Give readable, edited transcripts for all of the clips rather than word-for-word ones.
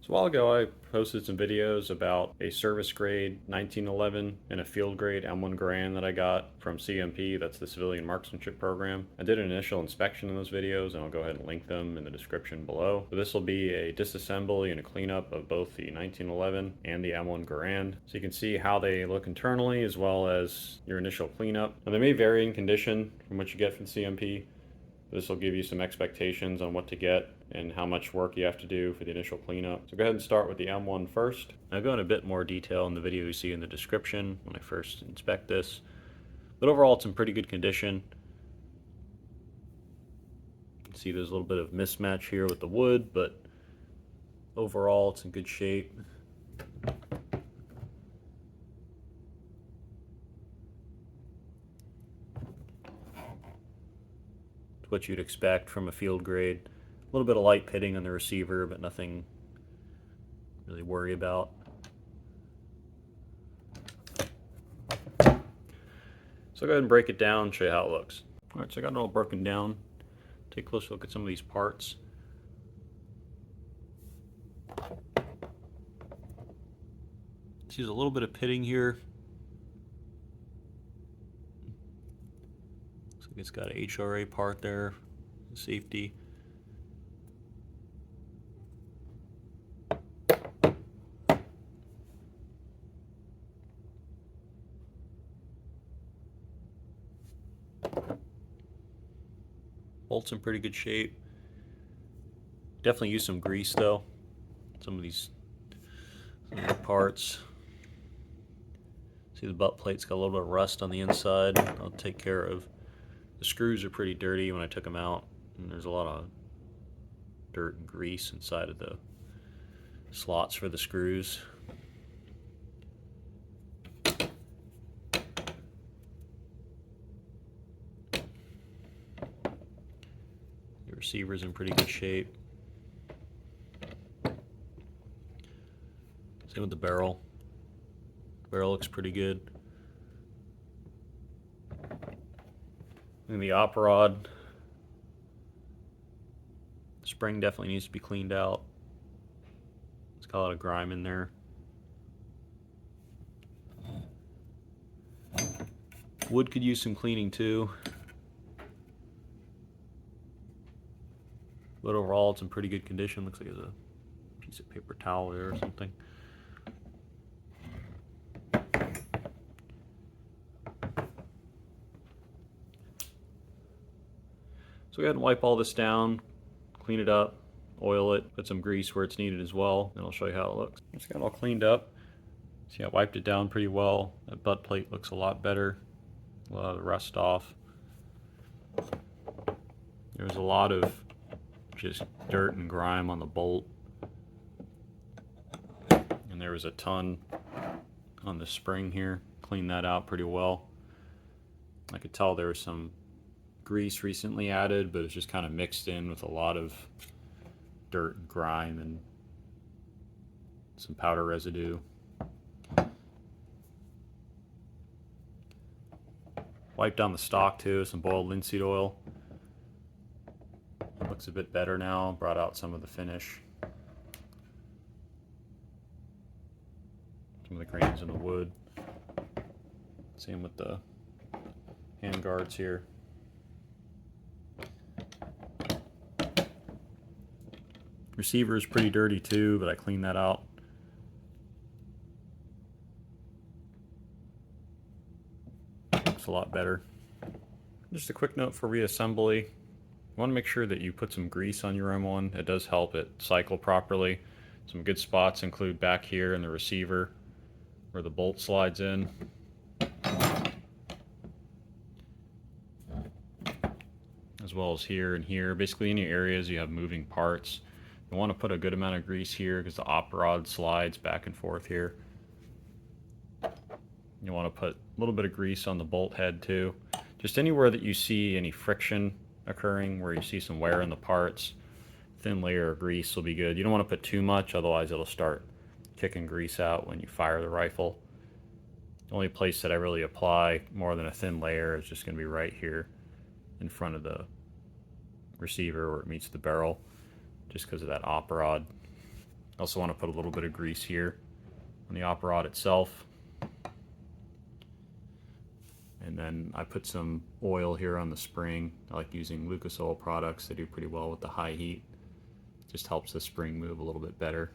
So a while ago I posted some videos about a service grade 1911 and a field grade M1 Garand that I got from CMP, that's the Civilian Marksmanship Program. I did an initial inspection in those videos and I'll go ahead and link them in the description below. So this will be a disassembly and a cleanup of both the 1911 and the M1 Garand. So you can see how they look internally as well as your initial cleanup. Now they may vary in condition from what you get from CMP. This will give you some expectations on what to get and how much work you have to do for the initial cleanup. So go ahead and start with the M1 first. I'll go in a bit more detail in the video you see in the description when I first inspect this. But overall it's in pretty good condition. You can see there's a little bit of mismatch here with the wood, but overall it's in good shape. What you'd expect from a field grade. A little bit of light pitting on the receiver, but nothing really worry about. So I'll go ahead and break it down and show you how it looks. Alright, so I got it all broken down. Take a closer look at some of these parts. See, there's a little bit of pitting here. It's got a HRA part there, safety. Bolt's in pretty good shape. Definitely use some grease though. Some of the parts. See the butt plate's got a little bit of rust on the inside. I'll take care of. The screws are pretty dirty when I took them out, and there's a lot of dirt and grease inside of the slots for the screws. The receiver's in pretty good shape. Same with the barrel. The barrel looks pretty good. And the op rod, the spring definitely needs to be cleaned out. It's got a lot of grime in there. Wood could use some cleaning too. But overall it's in pretty good condition. Looks like there's a piece of paper towel there or something. So go ahead and wipe all this down, clean it up, oil it, put some grease where it's needed as well, and I'll show you how it looks. Just got it all cleaned up. See, I wiped it down pretty well. That butt plate looks a lot better. A lot of the rust off. There was a lot of just dirt and grime on the bolt. And there was a ton on the spring here. Cleaned that out pretty well. I could tell there was some grease recently added, but it's just kind of mixed in with a lot of dirt and grime and some powder residue. Wiped down the stock too, some boiled linseed oil. Looks a bit better now, brought out some of the finish. Some of the grains in the wood. Same with the hand guards here. Receiver is pretty dirty too, but I cleaned that out. Looks a lot better. Just a quick note for reassembly. You want to make sure that you put some grease on your M1. It does help it cycle properly. Some good spots include back here in the receiver where the bolt slides in. As well as here and here. Basically any areas you have moving parts. You want to put a good amount of grease here because the op rod slides back and forth here. You want to put a little bit of grease on the bolt head too. Just anywhere that you see any friction occurring, where you see some wear in the parts, thin layer of grease will be good. You don't want to put too much, otherwise it'll start kicking grease out when you fire the rifle. The only place that I really apply more than a thin layer is just going to be right here in front of the receiver where it meets the barrel, just because of that op rod. Also want to put a little bit of grease here on the op rod itself. And then I put some oil here on the spring. I like using Lucas Oil products. They do pretty well with the high heat. Just helps the spring move a little bit better.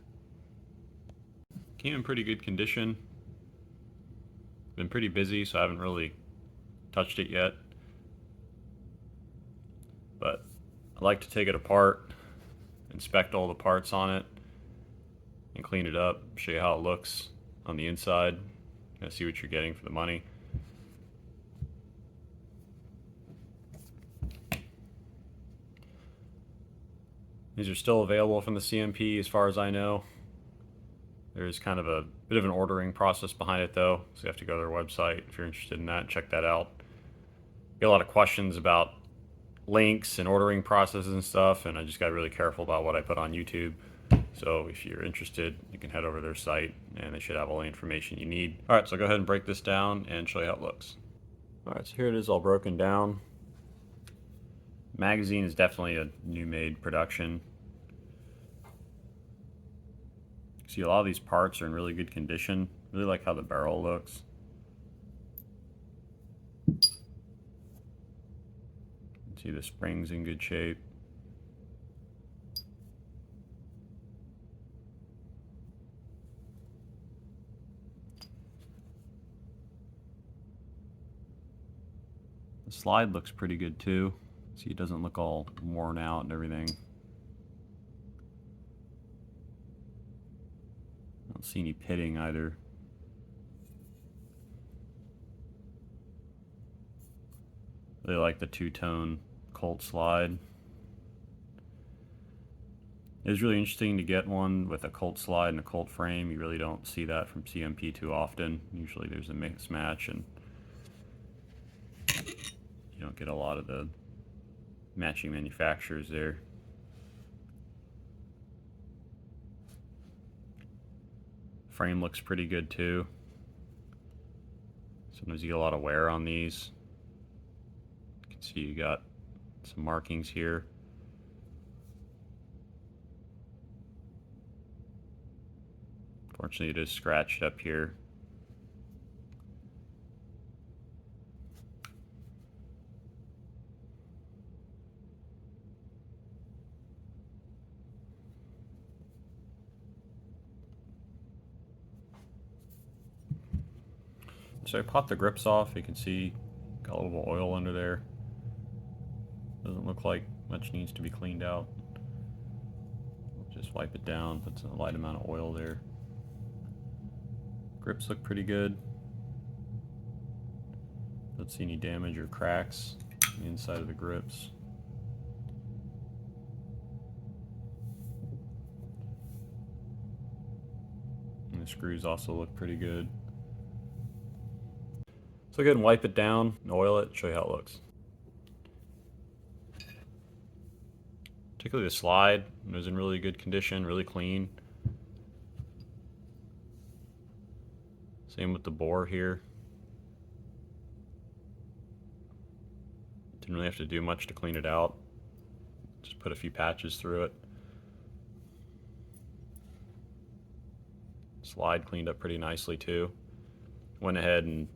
Came in pretty good condition. Been pretty busy, so I haven't really touched it yet. But I like to take it apart, inspect all the parts on it, and clean it up, show you how it looks on the inside, and see what you're getting for the money. These are still available from the CMP as far as I know. There's kind of a bit of an ordering process behind it though, so you have to go to their website if you're interested in that, check that out. Get a lot of questions about links and ordering processes and stuff, and I just got really careful about what I put on YouTube. So if you're interested, you can head over to their site and they should have all the information you need. All right, so I'll go ahead and break this down and show you how it looks. All right, so here it is all broken down. Magazine is definitely a new made production. See, a lot of these parts are in really good condition. Really like how the barrel looks. See, the spring's in good shape. The slide looks pretty good too. See, it doesn't look all worn out and everything. I don't see any pitting either. Really like the two-tone Colt slide. It was really interesting to get one with a Colt slide and a Colt frame. You really don't see that from CMP too often. Usually there's a mismatch and you don't get a lot of the matching manufacturers there. Frame looks pretty good too. Sometimes you get a lot of wear on these. You can see you got some markings here. Fortunately, it is scratched up here. So I popped the grips off. You can see got a little oil under there. Doesn't look like much needs to be cleaned out. Just wipe it down, put a light amount of oil there. Grips look pretty good. Don't see any damage or cracks on the inside of the grips. And the screws also look pretty good. So go ahead and wipe it down, oil it, show you how it looks. Particularly the slide, it was in really good condition, really clean. Same with the bore here. Didn't really have to do much to clean it out. Just put a few patches through it. Slide cleaned up pretty nicely too. Went ahead and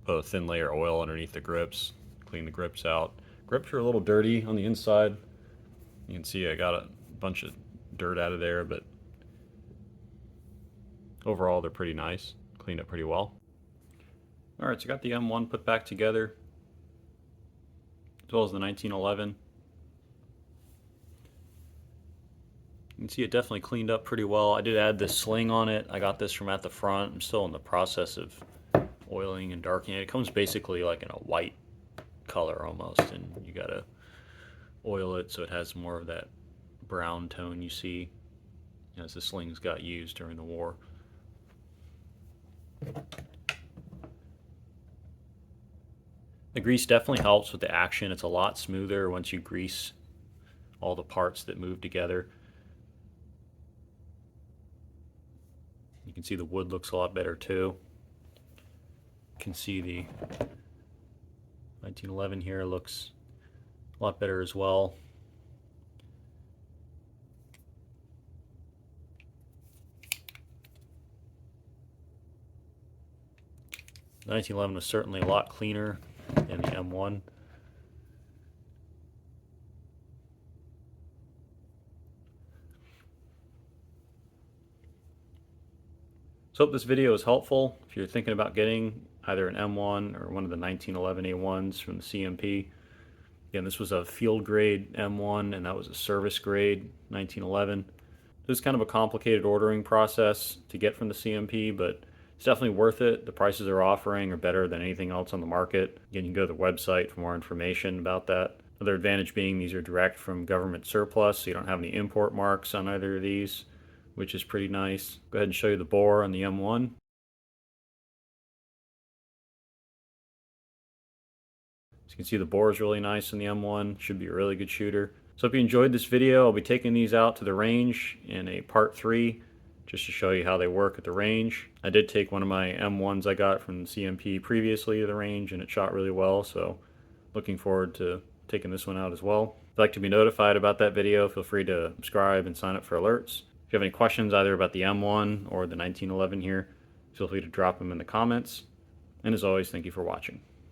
put a thin layer of oil underneath the grips, clean the grips out. Grips are a little dirty on the inside. You can see I got a bunch of dirt out of there, but overall they're pretty nice. Cleaned up pretty well. Alright, so I got the M1 put back together, as well as the 1911. You can see it definitely cleaned up pretty well. I did add this sling on it. I got this from at the front. I'm still in the process of oiling and darkening it. It comes basically like in a white color almost, and you gotta oil it so it has more of that brown tone you see as the slings got used during the war. The grease definitely helps with the action. It's a lot smoother once you grease all the parts that move together. You can see the wood looks a lot better too. You can see the 1911 here looks a lot better as well. The 1911 was certainly a lot cleaner than the M1. So I hope this video is helpful if you're thinking about getting either an M1 or one of the 1911A1s from the CMP. Again, this was a field grade M1 and that was a service grade 1911. It was kind of a complicated ordering process to get from the CMP, but it's definitely worth it. The prices they're offering are better than anything else on the market. Again, you can go to the website for more information about that. Another advantage being these are direct from government surplus, so you don't have any import marks on either of these, which is pretty nice. Go ahead and show you the bore on the M1. As you can see, the bore is really nice in the M1. Should be a really good shooter. So if you enjoyed this video, I'll be taking these out to the range in a part 3 just to show you how they work at the range. I did take one of my M1s I got from the CMP previously to the range and it shot really well, so looking forward to taking this one out as well. If you'd like to be notified about that video, feel free to subscribe and sign up for alerts. If you have any questions either about the M1 or the 1911 here, feel free to drop them in the comments. And as always, thank you for watching.